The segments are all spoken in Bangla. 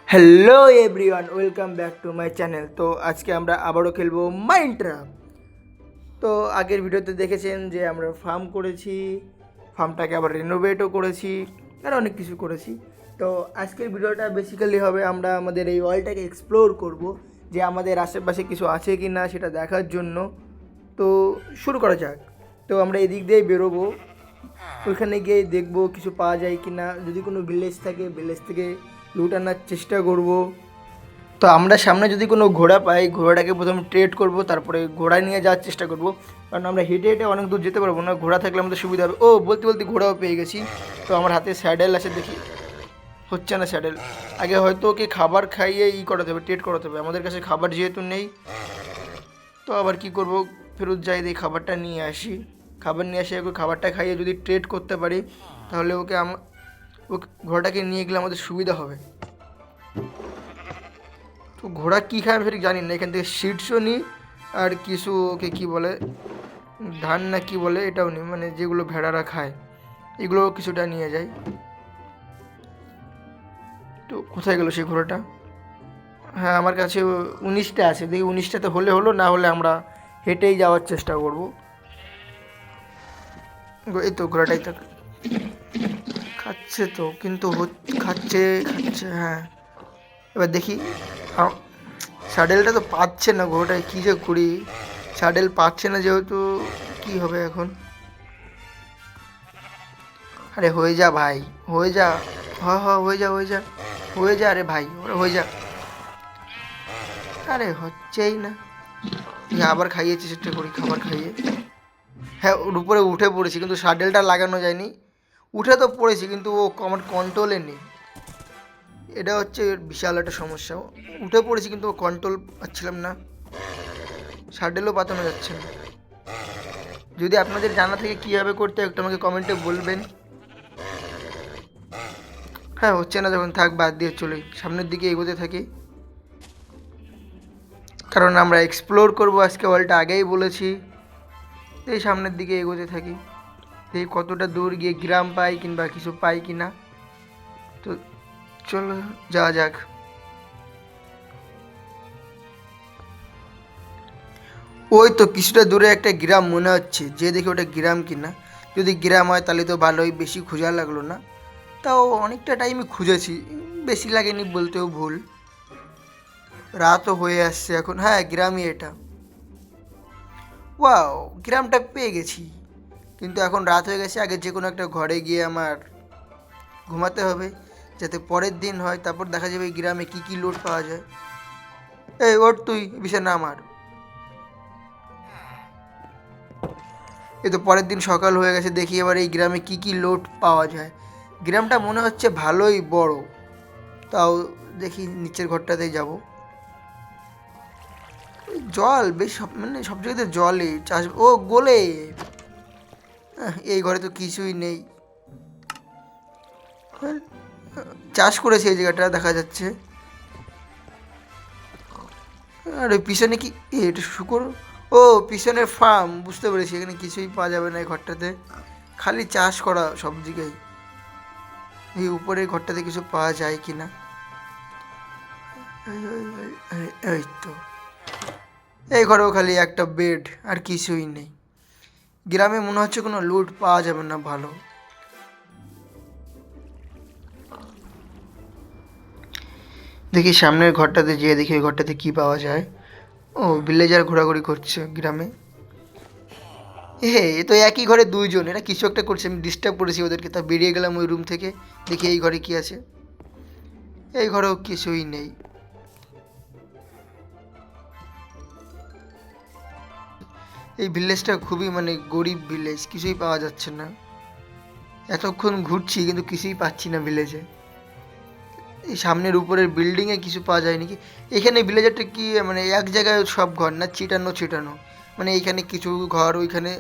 Hello everyone, welcome back to my channel. তো আজকে আমরা আবারও খেলবো মাইনক্রাফট। তো আগের ভিডিওতে দেখেছেন যে আমরা ফার্ম করেছি, ফার্মটাকে আবার রিনোভেটও করেছি, আর অনেক কিছু করেছি। তো আজকের ভিডিওটা বেসিক্যালি হবে আমরা আমাদের এই ওয়ার্ল্ডটাকে এক্সপ্লোর করব, যে আমাদের আশেপাশে কিছু আছে কি না সেটা দেখার জন্য। তো শুরু করা যাক। তো আমরা এদিক দিয়েই বেরোবো, ওইখানে গিয়ে দেখবো কিছু পাওয়া যায় কি না। যদি কোনো ভিলেজ থাকে, ভিলেজ থেকে লুট আনার চেষ্টা করব। তো আমরা সামনে যদি কোনো ঘোড়া পাই, ঘোড়াটাকে প্রথমে ট্রেড করব, তারপরে ঘোড়া নিয়ে যাওয়ার চেষ্টা করব, কারণ আমরা হেঁটে হেঁটে অনেক দূর যেতে পারবো না। ঘোড়া থাকলে আমাদের সুবিধা হবে। ও, বলতে বলতে ঘোড়াও পেয়ে গেছি। তো আমার হাতে স্যাডেল আছে, দেখি হচ্ছে না স্যাডেল। আগে হয়তো ওকে খাবার খাইয়ে করাতে হবে, ট্রেড করাতে হবে। আমাদের কাছে খাবার যেহেতু নেই, তো আবার কি করব, ফেরত যাই দিয়ে খাবারটা নিয়ে আসি। খাবার নিয়ে আসি, ওকে খাবারটা খাইয়ে যদি ট্রেড করতে পারি, তাহলে ও ঘোড়াটাকে নিয়ে গেলে আমাদের সুবিধা হবে। তো ঘোড়া কী খায় আমি সেটা জানি না। এখান থেকে সিডসও নিই, আর কিছু ওকে কী বলে, ধান না কি বলে এটাও নিই, মানে যেগুলো ভেড়ারা খায় এগুলো কিছুটা নিয়ে যাই। তো কোথায় গেল সেই ঘোড়াটা? হ্যাঁ, আমার কাছে 19টা আছে, দেখি 19টাতে হলে হলো, না হলে আমরা হেঁটেই যাওয়ার চেষ্টা করব। এই তো ঘোড়াটাই তো খাচ্ছে, তো কিন্তু খাচ্ছে খাচ্ছে, হ্যাঁ। এবার দেখি। স্যাডেলটা তো পাচ্ছে না ঘোড়াটায়, কী যে করি। স্যাডেল পাচ্ছে না যেহেতু, কি হবে এখন? আরে হয়ে যা ভাই, হয়ে যা। হয়ে যা, হয়ে যা, হয়ে যা, আরে ভাই ওরা হয়ে যা। আরে হচ্ছেই না। আবার খাইয়েছি, চেষ্টা করি খাবার খাইয়ে। হ্যাঁ, ওর উপরে উঠে পড়েছি, কিন্তু স্যাডেলটা লাগানো যায়নি। উঠে তো পড়েছি, কিন্তু ও আমার কন্ট্রোলে নেই। এটা হচ্ছে বিশাল একটা সমস্যা। উঠে পড়েছি কিন্তু কন্ট্রোল পাচ্ছিলাম না, স্যাডেলও পাতানো যাচ্ছে না। যদি আপনাদের জানা থেকে কীভাবে করতে একটু আমাকে কমেন্টে বলবেন। হ্যাঁ, হচ্ছে না যখন, থাক, বাদ দিয়ে চলে সামনের দিকে এগোতে থাকি, কারণ আমরা এক্সপ্লোর করবো আজকে ওয়ার্ল্ডটা, আগেই বলেছি। এই সামনের দিকে এগোতে থাকি, এই কতটা দূর গিয়ে গ্রাম পাই কিংবা কিছু পাই কি না। তো চলো যাওয়া যাক। ওই তো কিছুটা দূরে একটা গ্রাম মনে হচ্ছে, যে দেখি ওটা গ্রাম কিনা। যদি গ্রাম হয় তাহলে তো ভালোই, বেশি খোঁজা লাগলো না। তাও অনেকটা টাইমই খুঁজেছি, বেশি লাগেনি বলতেও ভুল। রাতও হয়ে আসছে এখন। হ্যাঁ, গ্রামই এটা। ওয়াও, গ্রামটা পেয়ে গেছি, কিন্তু এখন রাত হয়ে গেছে। আগে যে কোনো একটা ঘরে গিয়ে আমার ঘুমাতে হবে, যাতে পরের দিন হয়, তারপর দেখা যাবে এই গ্রামে কী কী লোড পাওয়া যায়। এই ওর, তুই বিছানা আমার। এই তো পরের দিন সকাল হয়ে গেছে, দেখি এবার এই গ্রামে কী কী লোড পাওয়া যায়। গ্রামটা মনে হচ্ছে ভালোই বড়। তাও দেখি নিচের ঘরটাতেই যাব। জল বেশ, মানে সব জায়গাতে জলই চাষ। ও গোলে, এই ঘরে তো কিছুই নেই। হ্যাঁ, চাষ করেছে এই জায়গাটা দেখা যাচ্ছে। আর ওই পিছনে কি, এটা শুকর? ও, পিছনের ফার্ম, বুঝতে পেরেছি। এখানে কিছুই পাওয়া যাবে না এই ঘরটাতে, খালি চাষ করা সব দিকেই। এই উপরের ঘরটাতে কিছু পাওয়া যায় কি না। এই তো, এই ঘরেও খালি একটা বেড, আর কিছুই নেই। গ্রামে মনে হচ্ছে কোনো লুট পাওয়া যাবে না ভালো। দেখি সামনের ঘরটাতে যেয়ে দেখি ওই ঘরটাতে কী পাওয়া যায়। ও, ভিলেজার ঘোরাঘুরি করছে গ্রামে। এ তো একই ঘরে দুইজন, এরা কিছু একটা করছে। আমি ডিস্টার্ব করেছি ওদেরকে, তা বেরিয়ে গেলাম ওই রুম থেকে। দেখি এই ঘরে কি আছে। এই ঘরেও কিছুই নেই। এই ভিলেজটা খুবই মানে গরিব ভিলেজ, কিছুই পাওয়া যাচ্ছে না। এতক্ষণ ঘুরছি কিন্তু কিছুই পাচ্ছি না ভিলেজে। এই সামনের উপরের বিল্ডিংয়ে কিছু পাওয়া যায় নাকি? এখানে ভিলেজারটা কি মানে এক জায়গায় সব ঘর, না ছিটানো ছিটানো? মানে এইখানে কিছু ঘর, ওইখানে।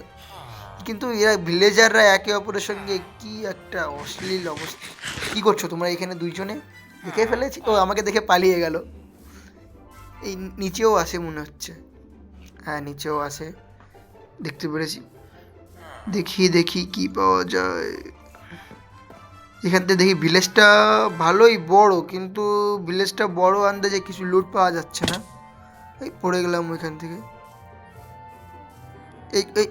কিন্তু এরা ভিলেজাররা একে অপরের সঙ্গে কি একটা অশ্লীল অবস্থা। কী করছো তোমরা এখানে দুইজনে? দেখে ফেলেছি, ও আমাকে দেখে পালিয়ে গেল। এই নিচেও আসে মনে হচ্ছে। হ্যাঁ, নিচেও আসে, দেখতে পেরেছি। দেখি দেখি কি পাওয়া যায়। এখান থেকে দেখি ভিলেজটা ভালোই বড়, কিন্তু ভিলেজটা বড় আন্দাজে কিছু লুট পাওয়া যাচ্ছে না। এই পড়ে গেলাম ওইখান থেকে। এই এই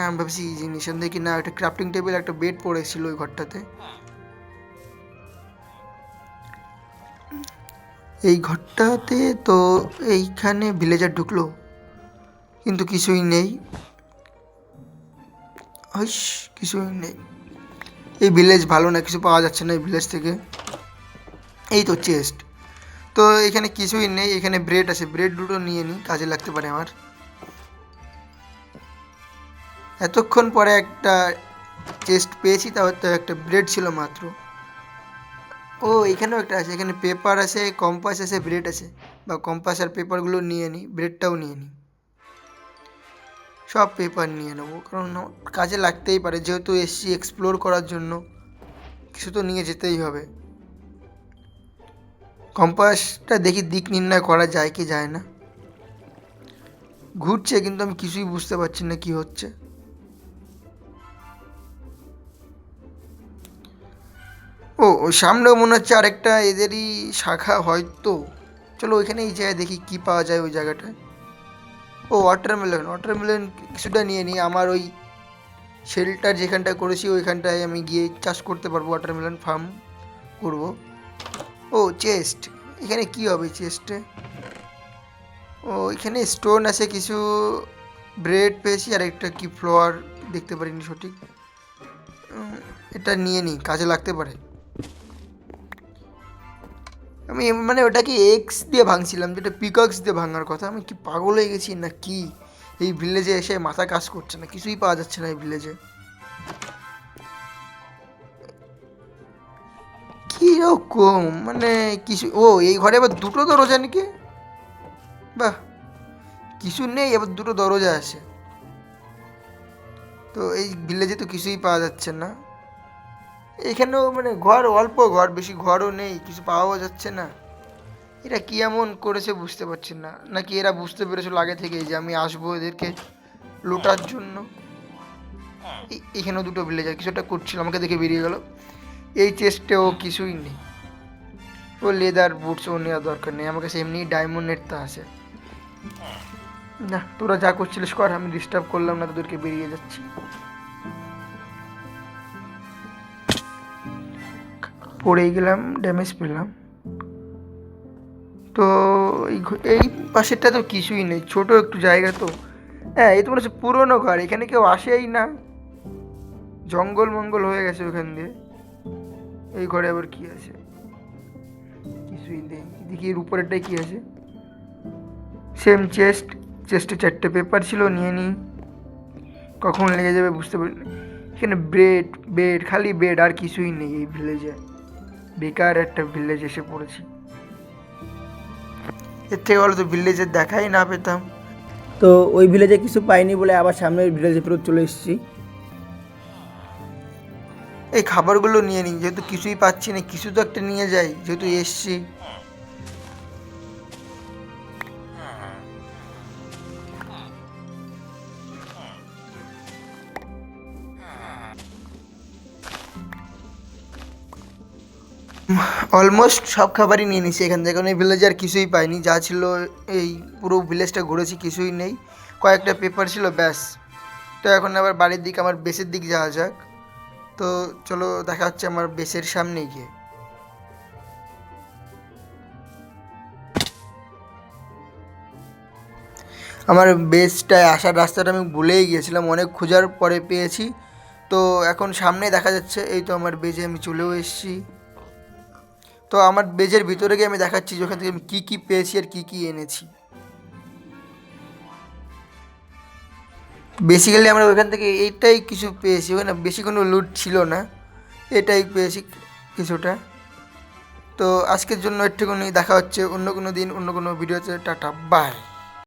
আমি ভাবছি জিনিস দেখি না, একটা ক্রাফটিং টেবিল একটা বেড পড়েছিল ওই ঘরটাতে। এই ঘরটাতে তো এইখানে ভিলেজার ঢুকলো, কিন্তু কিছুই নেই। কিছুই নেই, এই ভিলেজ ভালো না, কিছু পাওয়া যাচ্ছে না এই ভিলেজ থেকে। এই তো চেস্ট, তো এখানে কিছুই নেই। এখানে ব্রেড আছে, ব্রেড দুটো নিয়ে নিই, কাজে লাগতে পারে আমার। এতক্ষণ পরে একটা চেস্ট পেয়েছি, তাও তো একটা ব্রেড ছিল মাত্র। ও এখানেও একটা আছে, এখানে পেপার আছে, কম্পাস আছে, ব্রেড আছে। বা কম্পাস আর পেপারগুলো নিয়ে নিই, ব্রেডটাও নিয়ে নিই। সব পেপার নিয়ে নেবো, কারণ কাজে লাগতেই পারে, যেহেতু এসছি এক্সপ্লোর করার জন্য, কিছু তো নিয়ে যেতেই হবে। কম্পাসটা দেখি দিক নির্ণয় করা যায় কি যায় না। ঘুরছে কিন্তু আমি কিছুই বুঝতে পারছি না কি হচ্ছে। ও ওই সামনেও মনে হচ্ছে আরেকটা এদেরই শাখা হয়তো। চলো ওইখানে এই জায়গায় দেখি কি পাওয়া যায় ওই জায়গাটায়। ও ওয়াটারমেলন, ওয়াটারমেলন কিছুটা নিয়ে নিই। আমার ওই শেল্টার যেখানটা করেছি ওইখানটায় আমি গিয়ে চাষ করতে পারবো, ওয়াটারমেলন ফার্ম করব। ও চেস্ট, এখানে কি হবে চেস্টে? ও এখানে স্টোন আছে, কিছু ব্রেড পেয়েছি, আর একটা কি ফ্লোয়ার দেখতে পারিনি সঠিক। এটা নিয়ে নিই, কাজে লাগতে পারে। আমি মানে ওটাকে এক্স দিয়ে ভাঙছিলাম, যেটা পিকক্স দিয়ে ভাঙার কথা। আমি কি পাগল হয়ে গেছি না কি? এই ভিলেজে এসে মাথা কাজ করছে না, কিছুই পাওয়া যাচ্ছে না এই ভিলেজে। কিরকম মানে কিছু, ও এই ঘরে আবার দুটো দরজা নাকি? বাহ, কিছু নেই, আবার দুটো দরজা আছে। তো এই ভিলেজে তো কিছুই পাওয়া যাচ্ছে না। এখানেও মানে ঘর অল্প, ঘর বেশি ঘরও নেই, কিছু পাওয়াও যাচ্ছে না। এরা কি এমন করেছে বুঝতে পারছি না, নাকি এরা বুঝতে পেরেছিল আগে থেকেই যে আমি আসবো এদেরকে লুটার জন্য। এখানেও দুটো ভিলেজার কিছু একটা করছিল, আমাকে দেখে বেরিয়ে গেল। এই চেস্টেও কিছুই নেই। ও লেদার বুটস ও নেওয়ার দরকার নেই, আমার কাছে এমনি ডায়মন্ডের তা আছে। না তোরা যা করছিলিস কর, আমি ডিস্টার্ব করলাম না, তোদেরকে বেরিয়ে যাচ্ছি। পড়েই গেলাম, ড্যামেজ পেলাম। তো এই পাশেরটা তো কিছুই নেই, ছোট একটু জায়গা তো। হ্যাঁ এই তো মনে হচ্ছে পুরোনো ঘর, এখানে কেউ আসেই না, জঙ্গল মঙ্গল হয়ে গেছে ওখান দিয়ে। এই ঘরে আবার কি আছে? কিছুই নেই। দেখি এর উপরেরটাই কি আছে। সেম চেস্ট, চেস্টে 4টে পেপার ছিল, নিয়ে নিই। কখন লেগে যাবে বুঝতে পারি না। এখানে ব্রেড বেড, খালি বেড, আর কিছুই নেই এই ভিলেজে। বেকার একটা ভিলেজ এসে পড়েছি। এর থেকে ভালো তো ভিলেজের দেখাই না পেতাম। তো ওই ভিলেজে কিছু পাইনি বলে আবার সামনের ভিলেজে ফেরত চলে এসেছি। এই খাবারগুলো নিয়ে নিই, যেহেতু কিছুই পাচ্ছি না, কিছু তো একটা নিয়ে যাই যেহেতু এসছি। অলমোস্ট সব খাবারই নিয়ে নিছি এখান থেকে, কারণ এই ভিলেজে আর কিছুই পাইনি। যা ছিল এই পুরো ভিলেজটা ঘুরেছি, কিছুই নেই। কয়েকটা পেপার ছিল ব্যাস। তো এখন আবার বাড়ির দিক, আমার বেসের দিক যাওয়া যাক। তো চলো দেখা হচ্ছে আমার বেসের সামনে গিয়ে। আমার বেসটায় আসার রাস্তাটা আমি ভুলেই গিয়েছিলাম, অনেক খোঁজার পরে পেয়েছি। তো এখন সামনে দেখা যাচ্ছে, এই তো আমার বেজে আমি চলেও এসেছি। তো আমার বেজের ভিতরে গিয়ে আমি দেখাচ্ছি যে ওখান থেকে আমি কী কী পেয়েছি আর কী কী এনেছি। বেসিক্যালি আমরা ওইখান থেকে এইটাই কিছু পেয়েছি, ওখানে বেশি কোনো লুট ছিল না, এটাই পেয়েছি কিছুটা। তো আজকের জন্য একটুখানি, দেখা হচ্ছে অন্য কোনো দিন অন্য কোনো ভিডিওতে। Tata bye.